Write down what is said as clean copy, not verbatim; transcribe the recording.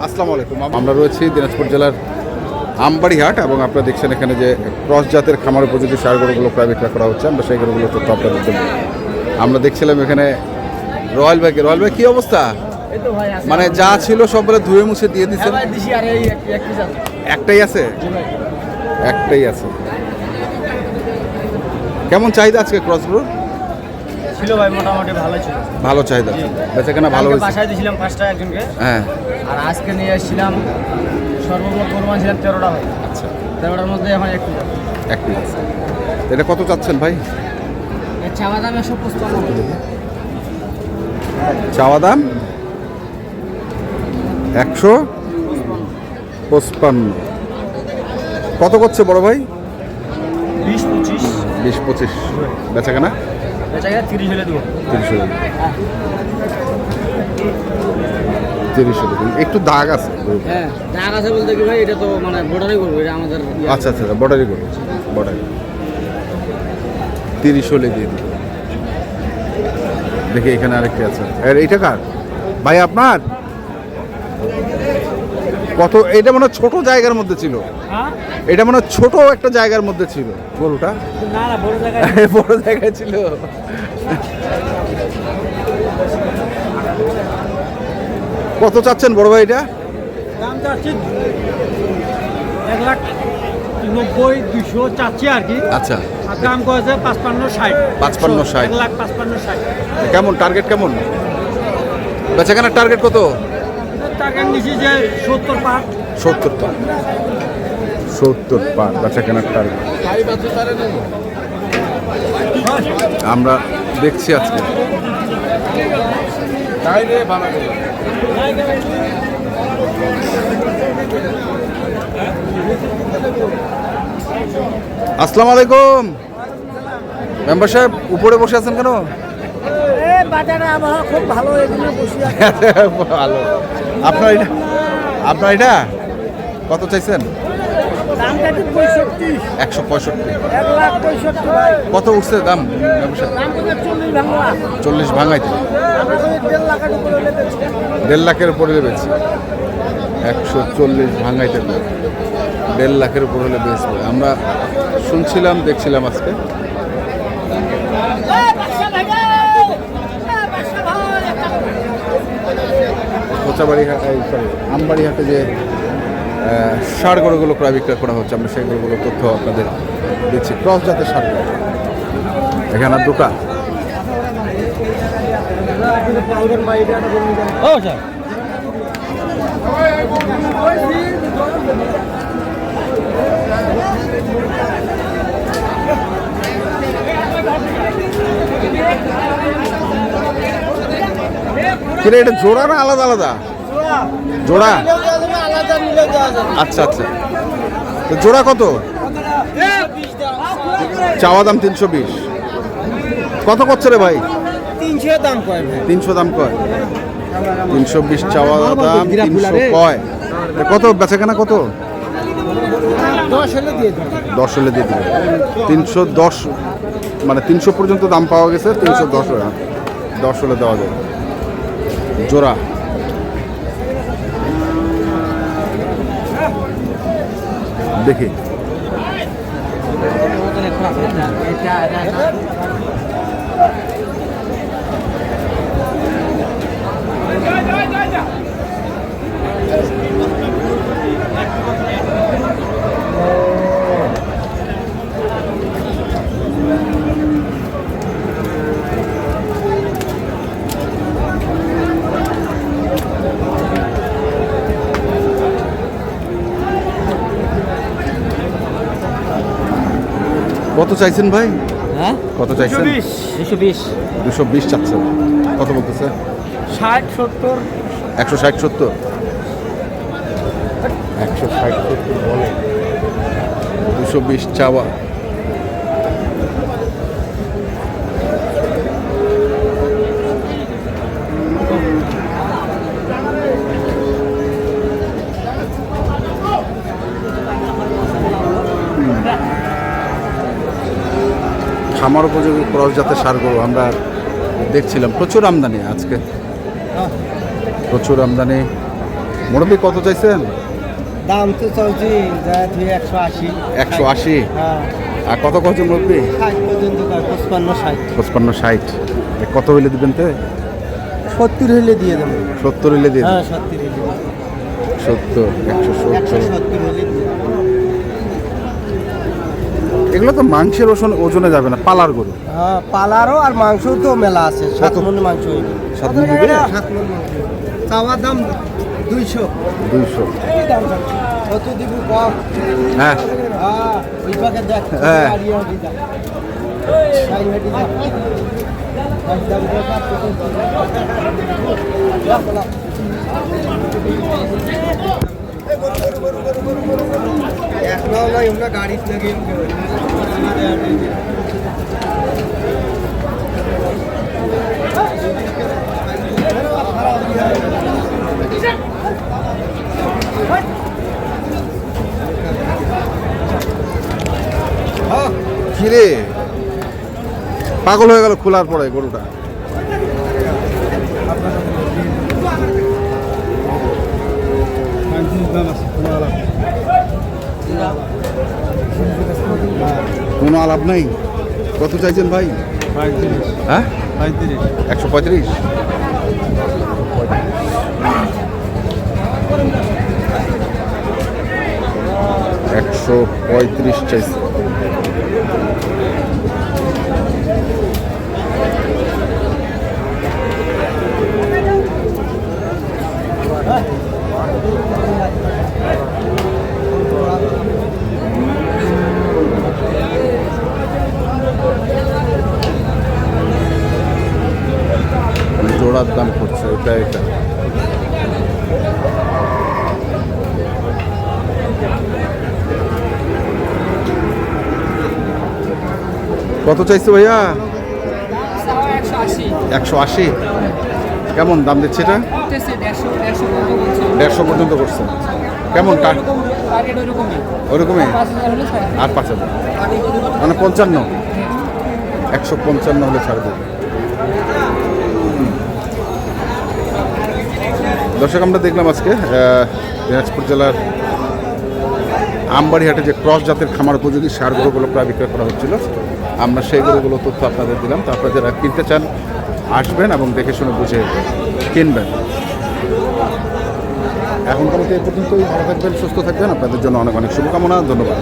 আসসালামু আলাইকুম। আমরা রয়েছি দিনাজপুর জেলার আমবাড়ি হাট এবং আপনারা দেখছেন এখানে যে ক্রস জাতের খামার উপযোগী সার গরুগুলো প্রায় বিক্রয় করা হচ্ছে। আমরা সেই গরুগুলো তথ্য আপনাদের জন্য আমরা দেখছিলাম এখানে রয়্যাল ভাই কি অবস্থা? মানে যা ছিল সব বলে ধুয়ে মুছে দিয়ে দিচ্ছেন? একটাই আছে, একটাই আছে। কেমন চাহিদা আজকে ক্রসগুলোর? ছিল ভাই মোটামুটি ভালো ছিল, ভালো চাহিদা, বেচাকেনা ভালো হয়েছে। বাসায় দিয়েছিলাম 5টা একজনকে, হ্যাঁ। আর আজকে নিয়ে এসেছিলাম সর্বমোট পরিমাণ ছিলাম 13টা ভাই। আচ্ছা, 13টার মধ্যে এখন একটি আছে। এটা কত চাচ্ছেন ভাই? চাওয়া দাম 155। চাওয়া দাম 155। কত করছে বড় ভাই? 20-25। বেচাকেনা বেচাকেনা 30 হলে দেবো। 30 হলে 30 হলে একটু দাগ আছে। হ্যাঁ, দাগ আছে বলতে কি ভাই, এটা তো মানে বর্ডারই করবো, এটা আমাদের। আচ্ছা, বর্ডারই করবো, বর্ডারি 30 হলে দিয়ে দিই। দেখি এখানে আরেকটি আছে। আর এইটা কার ভাই আপনার? কত? এটা মনে হয় ছোট জায়গার মধ্যে ছিল। এটা মনে হয় ছোট একটা জায়গার মধ্যে ছিল গরুটা। না না, বড় জায়গায় বড় জায়গায় ছিল। কত চাচ্ছেন বড় ভাই এটা? দাম চাচ্ছি 1,90,200 চাচ্ছি আর কি। আচ্ছা, আর দাম করেছে 55-60। 55-60। 1,55,60। কেমন টার্গেট? কেমন বেচাকেনার টার্গেট? কত টাকা নিচ্ছি যে 70 পার। 70 পার। 70 পার বেচাকেনার টার্গেট আমরা দেখছি আজকে। আসসালামু আলাইকুম। মেম্বার সাহেব উপরে বসে আছেন কেন? বাজারে আবহাওয়া খুব ভালো, এখানে বসে ভালো। আপনার এটা কত চাইছেন? দাম চাচ্ছি 65। 165। 1,65,000 ভাই। কত উঠছে দাম? দাম করছে 40 ভাঙা। 40 ভাঙাইতে। আমরা তো 1.5 লাখের উপরে লেগেছি। 1.5 লাখের উপরে বেচছে। 140 ভাঙাইতে 1.5 লাখের উপর হলে বেচবে। আমরা শুনছিলাম, দেখছিলাম আজকে। কোচাবাড়ি আমবাড়ি হাটে যে ষাঁড় গরুগুলো প্রায় বিক্রয় করা হচ্ছে, আমরা সেই গরুগুলোর তথ্য আপনাদের দিচ্ছি। ক্রস জাতের ষাঁড় গরু এখানে দোকান। কিরে, এটা জোড়া না আলাদা আলাদা? জোড়া। আচ্ছা, তো জোড়া কত? চাওয়া দাম 320। কত করছে রে ভাই? 300 দাম কয় ভাই। 300 দাম কয়? 320 চাওয়া দাম, 300 কয়। কত বেচাকেনা? কত? 10 হলে দিয়ে দেব। 10 হলে দিয়ে দেবে। 310 মানে 300 পর্যন্ত দাম পাওয়া গেছে। 310 হলে 10 হলে দেওয়া যাবে। জোড়া দেখি। কত চাইছেন ভাই? হ্যাঁ, কত চাইছেন? 220। 220 চাচ্ছেন। কত বলতেছে? 60-70। 160-70। 160-70 বলে। 220 চাওয়া। খামার উপযোগী ক্রস জাতের সার গরু আমরা দেখছিলাম। প্রচুর আমদানি আজকে, প্রচুর আমদানি। মুরব্বী কত চাইছেন? দাম তো চলছে যা 180। 180। হ্যাঁ, আর কত কত মুরব্বী? 60 পর্যন্ত 55 55 60। কত হইলে দিবেন তে? 70 হলে দিয়ে দেবো। 70 হইলে দিয়ে হ্যাঁ, দেবেন। 70 হলে 70 170। 170 হলে দিয়ে দেবো। এগুলো তো মাংসের ওজনে যাবে না, পালার গরু। হ্যাঁ, পালারও আর মাংস তো মেলা আছে। 7 মণ মাংস হইবে। 7 মণ হবে? 7 মণ মাংস। চাওয়ার দাম 200। 200। কি দাম চাচ্ছি? কত দিব কম? হ্যাঁ হ্যাঁ, ওই পাকে দেখ। হ্যাঁ। গাড়ি হাঁটি যা। গাড়ি হাঁটি যা। গাড়ি দাম কত? লাভ লাভ। এখনো নাই আমরা গাড়ি লাগে কিরে পাগল হয়ে গেল খোলার পরে গরুটা। কোনো আলাপ নাই। কত চাইছেন ভাই? হ্যাঁ 135। 135 চাইছে। জোড়ার দাম করছে এটা। কত চাইছো ভাইয়া? 180। কেমন দাম দিচ্ছে এটা? 150 পর্যন্ত করছে। কেমন ওরকমই? আর 5,000 মানে 55। 155 হলে ছাড় দেবে। দর্শক, আমরা দেখলাম আজকে দিনাজপুর জেলার আমবাড়িহাটে যে ক্রস জাতের খামার উপযোগী সার গরুগুলো প্রায় বিক্রয় করা হচ্ছিল। আমরা সেই গরুগুলো তথ্য আপনাদের দিলাম। তো আপনারা যারা কিনতে চান আসবেন এবং দেখে শুনে বুঝে কিনবেন। এখনকার মতো এই পর্যন্তই। ভালো থাকবেন, সুস্থ থাকবেন। আপনাদের জন্য অনেক অনেক শুভকামনা। ধন্যবাদ।